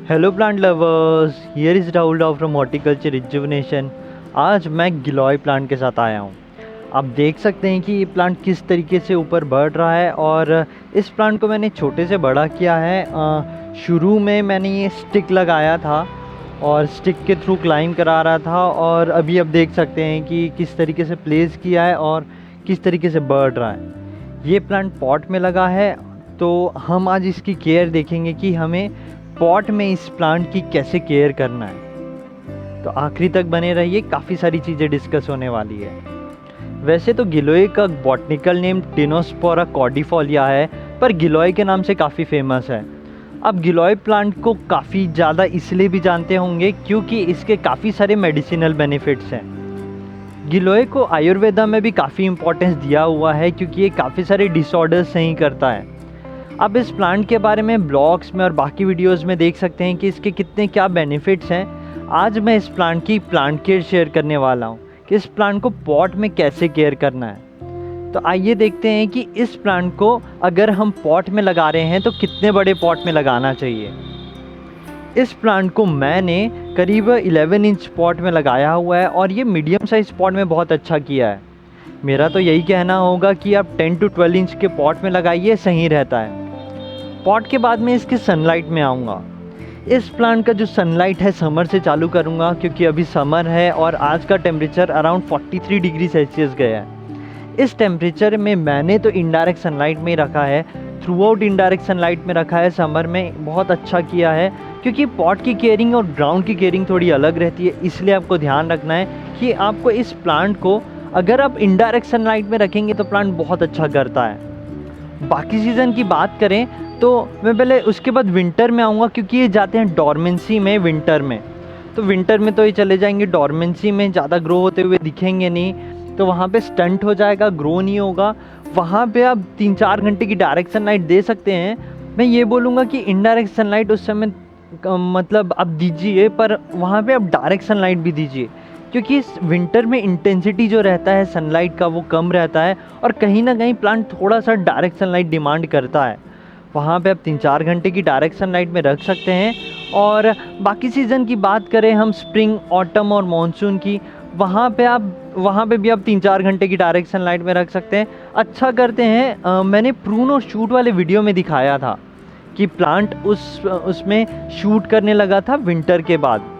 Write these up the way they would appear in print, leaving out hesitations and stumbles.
Hello plant lovers, here is Rahul Rao from horticulture rejuvenation. आज मैं गिलोय plant के साथ आया हूँ। आप देख सकते हैं कि ये प्लांट किस तरीके से ऊपर बढ़ रहा है और इस प्लांट को मैंने छोटे से बड़ा किया है। शुरू में मैंने ये स्टिक लगाया था और स्टिक के थ्रू क्लाइंब करा रहा था और अभी आप देख सकते हैं कि किस तरीके से प्लेस किया है और किस तरीके से बढ़ रहा है। ये प्लांट पॉट में लगा है, तो हम आज इसकी केयर देखेंगे कि हमें पॉट में इस प्लांट की कैसे केयर करना है। तो आखिरी तक बने रहिए, काफ़ी सारी चीज़ें डिस्कस होने वाली है। वैसे तो गिलोय का बॉटनिकल नेम टिनोस्पोरा कॉर्डिफोलिया है, पर गिलोय के नाम से काफ़ी फेमस है। अब गिलोय प्लांट को काफ़ी ज़्यादा इसलिए भी जानते होंगे क्योंकि इसके काफ़ी सारे मेडिसिनल बेनिफिट्स हैं। गिलोय को आयुर्वेदा में भी काफ़ी इंपॉर्टेंस दिया हुआ है क्योंकि ये काफ़ी सारे डिसऑर्डर्स सही करता है। आप इस प्लांट के बारे में ब्लॉग्स में और बाकी वीडियोस में देख सकते हैं कि इसके कितने क्या बेनिफिट्स हैं। आज मैं इस प्लांट की प्लांट केयर शेयर करने वाला हूँ कि इस प्लांट को पॉट में कैसे केयर करना है। तो आइए देखते हैं कि इस प्लांट को अगर हम पॉट में लगा रहे हैं तो कितने बड़े पॉट में लगाना चाहिए। इस प्लांट को मैंने करीब 11 इंच पॉट में लगाया हुआ है और ये मीडियम साइज पॉट में बहुत अच्छा किया है। मेरा तो यही कहना होगा कि आप 10 to 12 इंच के पॉट में लगाइए, सही रहता है। पॉट के बाद में इसके सनलाइट में आऊँगा। इस प्लांट का जो सनलाइट है समर से चालू करूँगा क्योंकि अभी समर है और आज का टेम्परेचर अराउंड 43 डिग्री सेल्सियस गया है। इस टेम्परेचर में मैंने तो इनडायरेक्ट सनलाइट में ही रखा है, थ्रू आउट इनडायरेक्ट सनलाइट में रखा है। समर में बहुत अच्छा किया है क्योंकि पॉट की केयरिंग और ग्राउंड की केयरिंग थोड़ी अलग रहती है, इसलिए आपको ध्यान रखना है कि आपको इस प्लांट को अगर आप इनडायरेक्ट सनलाइट में रखेंगे तो प्लांट बहुत अच्छा करता है। बाकी सीज़न की बात करें तो मैं पहले उसके बाद विंटर में आऊँगा क्योंकि ये जाते हैं डॉर्मेंसी में विंटर में। तो विंटर में तो ये चले जाएंगे डॉर्मेंसी में, ज़्यादा ग्रो होते हुए दिखेंगे नहीं, तो वहाँ पे स्टंट हो जाएगा, ग्रो नहीं होगा। वहाँ पे आप 3-4 घंटे की डायरेक्ट सनलाइट दे सकते हैं। मैं ये बोलूँगा कि इनडायरेक्ट सनलाइट उस समय मतलब आप दीजिए, पर वहाँ पे आप डायरेक्ट सनलाइट भी दीजिए क्योंकि इस विंटर में इंटेंसिटी जो रहता है सनलाइट का वो कम रहता है और कहीं ना कहीं प्लांट थोड़ा सा डायरेक्ट सनलाइट डिमांड करता है। वहाँ पे आप 3-4 घंटे की डायरेक्ट सनलाइट में रख सकते हैं। और बाकी सीज़न की बात करें हम स्प्रिंग, ऑटम और मॉनसून की, वहाँ पे भी आप 3-4 घंटे की डायरेक्ट सनलाइट में रख सकते हैं। अच्छा करते हैं। मैंने प्रून और शूट वाले वीडियो में दिखाया था कि प्लांट उसमें शूट करने लगा था विंटर के बाद।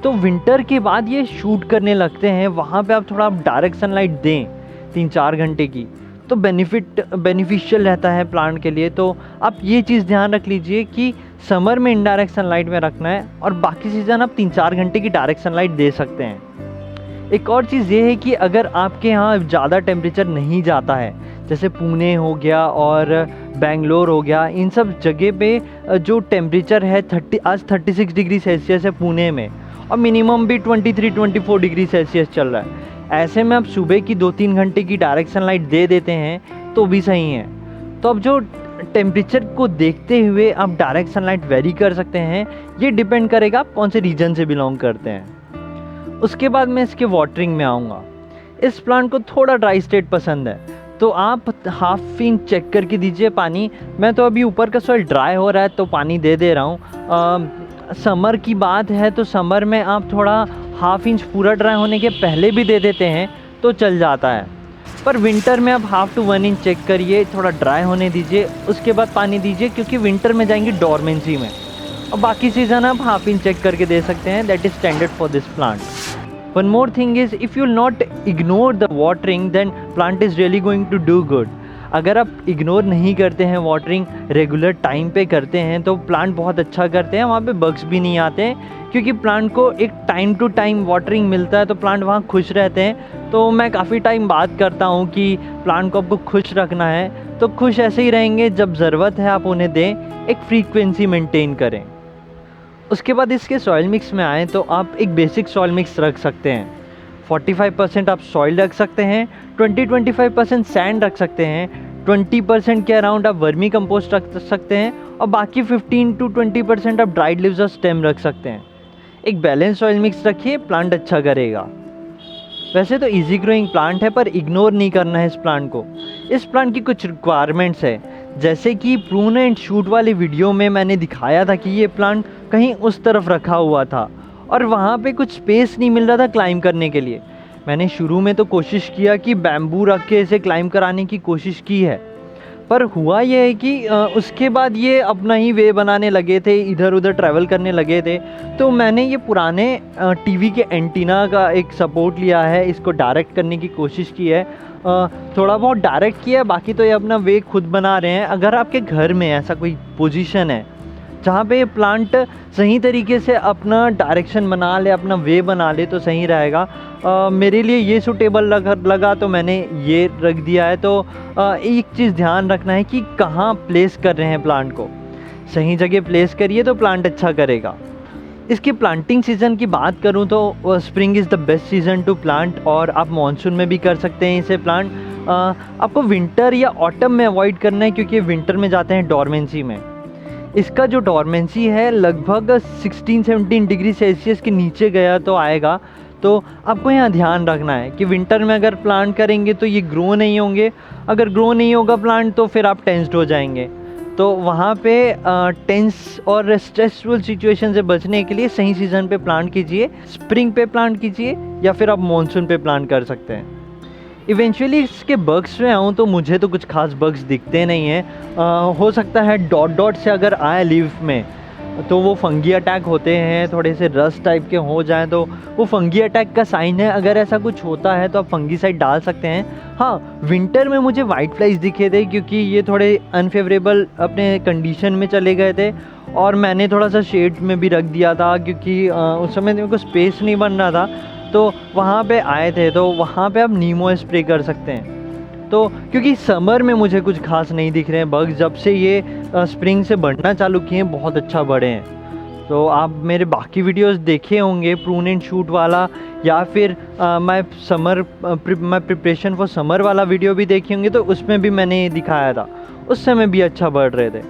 तो विंटर के बाद ये शूट करने लगते हैं, वहाँ पे आप थोड़ा डायरेक्ट सनलाइट दें 3-4 घंटे की, तो बेनिफिशियल रहता है प्लांट के लिए। तो आप ये चीज़ ध्यान रख लीजिए कि समर में इनडायरेक्ट सनलाइट में रखना है और बाकी सीज़न आप 3-4 घंटे की डायरेक्ट सनलाइट दे सकते हैं। एक और चीज़ ये है कि अगर आपके यहाँ ज़्यादा टेम्परेचर नहीं जाता है, जैसे पुणे हो गया और बेंगलोर हो गया, इन सब जगह पे जो टेम्परेचर है आज 36 डिग्री सेल्सियस है पुणे में और मिनिमम भी 23-24 डिग्री सेल्सियस चल रहा है। ऐसे में आप सुबह की 2-3 घंटे की डायरेक्ट सनलाइट दे देते हैं तो भी सही है। तो अब जो टेम्परेचर को देखते हुए आप डायरेक्ट सनलाइट वेरी कर सकते हैं, ये डिपेंड करेगा आप कौन से रीजन से बिलोंग करते हैं। उसके बाद मैं इसके वाटरिंग में आऊँगा। इस प्लांट को थोड़ा ड्राई स्टेट पसंद है, तो आप हाफ इंच चेक करके दीजिए पानी। मैं तो अभी ऊपर का सॉइल ड्राई हो रहा है तो पानी दे दे रहा हूँ। समर की बात है तो समर में आप थोड़ा हाफ इंच पूरा ड्राई होने के पहले भी दे देते हैं तो चल जाता है, पर विंटर में आप हाफ टू 1 इंच चेक करिए, थोड़ा ड्राई होने दीजिए, उसके बाद पानी दीजिए क्योंकि विंटर में जाएंगे डॉर्मेंसी में। और बाकी सीज़न आप हाफ इंच चेक करके दे सकते हैं, that is standard for this plant. One more thing is, if you not ignore the watering then plant is really going to do good. अगर आप इग्नोर नहीं करते हैं, वाटरिंग रेगुलर टाइम पे करते हैं तो प्लांट बहुत अच्छा करते हैं, वहाँ पे बग्स भी नहीं आते हैं क्योंकि प्लांट को एक टाइम टू टाइम वाटरिंग मिलता है तो प्लांट वहाँ खुश रहते हैं। तो मैं काफ़ी टाइम बात करता हूँ कि प्लांट को आपको खुश रखना है, तो खुश ऐसे ही रहेंगे, जब ज़रूरत है आप उन्हें दें, एक फ्रीक्वेंसी मेंटेन करें। उसके बाद इसके सॉइल मिक्स में आएँ तो आप एक बेसिक सॉइल मिक्स रख सकते हैं। 45% आप सॉइल रख सकते हैं, 20-25% सैंड रख सकते हैं, 20% के अराउंड आप वर्मी कंपोस्ट रख सकते हैं और बाकी 15-20% आप ड्राइड लीव्स और स्टेम रख सकते हैं। एक बैलेंस सॉइल मिक्स रखिए, प्लांट अच्छा करेगा। वैसे तो इजी ग्रोइंग प्लांट है पर इग्नोर नहीं करना है इस प्लांट को। इस प्लांट की कुछ रिक्वायरमेंट्स है, जैसे कि प्रून एंड शूट वाले वीडियो में मैंने दिखाया था कि ये प्लांट कहीं उस तरफ रखा हुआ था और वहाँ पे कुछ स्पेस नहीं मिल रहा था क्लाइंब करने के लिए। मैंने शुरू में तो कोशिश किया कि बैम्बू रख के इसे क्लाइंब कराने की कोशिश की है, पर हुआ ये है कि उसके बाद ये अपना ही वे बनाने लगे थे, इधर उधर ट्रैवल करने लगे थे। तो मैंने ये पुराने टीवी के एंटीना का एक सपोर्ट लिया है, इसको डायरेक्ट करने की कोशिश की है। थोड़ा बहुत डायरेक्ट किया, बाकी तो ये अपना वे खुद बना रहे हैं। अगर आपके घर में ऐसा कोई पोजीशन है जहाँ पे प्लांट सही तरीके से अपना डायरेक्शन बना ले, अपना वे बना ले, तो सही रहेगा। मेरे लिए ये सूटेबल लगा तो मैंने ये रख दिया है। तो एक चीज़ ध्यान रखना है कि कहाँ प्लेस कर रहे हैं प्लांट को। सही जगह प्लेस करिए तो प्लांट अच्छा करेगा। इसकी प्लांटिंग सीज़न की बात करूँ तो spring is the best season two plant, और आप मानसून में भी कर सकते हैं इसे प्लांट। आपको विंटर या ऑटम में अवॉइड करना है, क्योंकि विंटर में जाते हैं डॉर्मेंसी में। इसका जो डॉर्मेंसी है लगभग 16-17 डिग्री सेल्सियस के नीचे गया तो आएगा। तो आपको यहाँ ध्यान रखना है कि विंटर में अगर प्लांट करेंगे तो ये ग्रो नहीं होंगे। अगर ग्रो नहीं होगा प्लांट तो फिर आप टेंस्ड हो जाएंगे। तो वहाँ पे टेंस और स्ट्रेसफुल सिचुएशन से बचने के लिए सही सीज़न पे प्लांट कीजिए। स्प्रिंग पे प्लांट कीजिए या फिर आप मानसून पे प्लांट कर सकते हैं। इवेंचुअली इसके बग्स में आऊँ तो मुझे तो कुछ खास बग्स दिखते नहीं हैं। हो सकता है डॉट डॉट से अगर आए लीफ में तो वो फंगी अटैक होते हैं, थोड़े से रस्ट टाइप के हो जाएं तो वो फंगी अटैक का साइन है। अगर ऐसा कुछ होता है तो आप फंगीसाइड डाल सकते हैं। हाँ, विंटर में मुझे वाइट फ्लाइज दिखे थे, क्योंकि ये थोड़े अनफेवरेबल अपने कंडीशन में चले गए थे और मैंने थोड़ा सा शेड में भी रख दिया था, क्योंकि उस समय मेरे को स्पेस नहीं बन रहा था। तो वहाँ पे आए थे, तो वहाँ पे आप नीमो स्प्रे कर सकते हैं। तो क्योंकि समर में मुझे कुछ खास नहीं दिख रहे हैं बग्स, जब से ये स्प्रिंग से बढ़ना चालू किए हैं बहुत अच्छा बढ़े हैं। तो आप मेरे बाकी वीडियोस देखे होंगे, प्रून एंड शूट वाला, या फिर मैं प्रिपरेशन फॉर समर वाला वीडियो भी देखे होंगे, तो उसमें भी मैंने ये दिखाया था। उस समय भी अच्छा बढ़ रहे थे।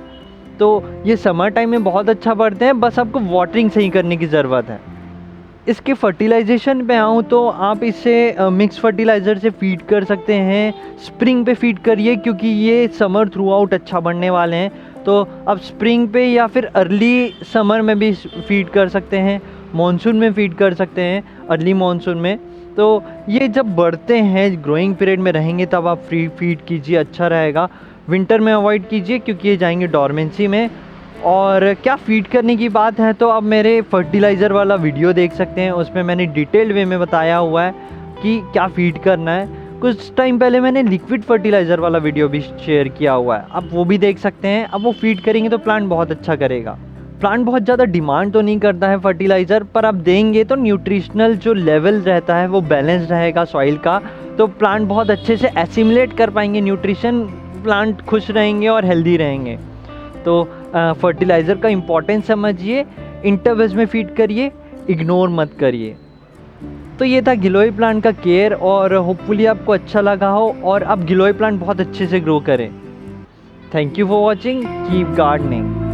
तो ये समर टाइम में बहुत अच्छा बढ़ते हैं, बस आपको वाटरिंग सही करने की ज़रूरत है। इसके फर्टिलाइजेशन पे आऊँ तो आप इसे मिक्स फर्टिलाइज़र से फीड कर सकते हैं। स्प्रिंग पे फीड करिए, क्योंकि ये समर थ्रू आउट अच्छा बढ़ने वाले हैं। तो आप स्प्रिंग पे या फिर अर्ली समर में भी फीड कर सकते हैं, मॉनसून में फीड कर सकते हैं, अर्ली मॉनसून में। तो ये जब बढ़ते हैं, ग्रोइंग पीरियड में रहेंगे, तब आप फ्री फीड कीजिए, अच्छा रहेगा। विंटर में अवॉइड कीजिए, क्योंकि ये जाएंगे डॉर्मेंसी में। और क्या फ़ीड करने की बात है तो आप मेरे फर्टिलाइज़र वाला वीडियो देख सकते हैं, उसमें मैंने डिटेल्ड वे में बताया हुआ है कि क्या फ़ीड करना है। कुछ टाइम पहले मैंने लिक्विड फर्टिलाइज़र वाला वीडियो भी शेयर किया हुआ है, आप वो भी देख सकते हैं। अब वो फ़ीड करेंगे तो प्लांट बहुत अच्छा करेगा। प्लांट बहुत ज़्यादा डिमांड तो नहीं करता है फर्टिलाइज़र, पर आप देंगे तो न्यूट्रिशनल जो लेवल रहता है वो बैलेंस रहेगा सॉइल का। तो प्लांट बहुत अच्छे से एसिमुलेट कर पाएंगे न्यूट्रिशन, प्लांट खुश रहेंगे और हेल्दी रहेंगे। तो फर्टिलाइज़र का इम्पोर्टेंस समझिए, इंटरवल्स में फीड करिए, इग्नोर मत करिए। तो ये था गिलोय प्लांट का केयर, और होपफुली आपको अच्छा लगा हो और आप गिलोय प्लांट बहुत अच्छे से ग्रो करें। Thank you for watching, keep gardening.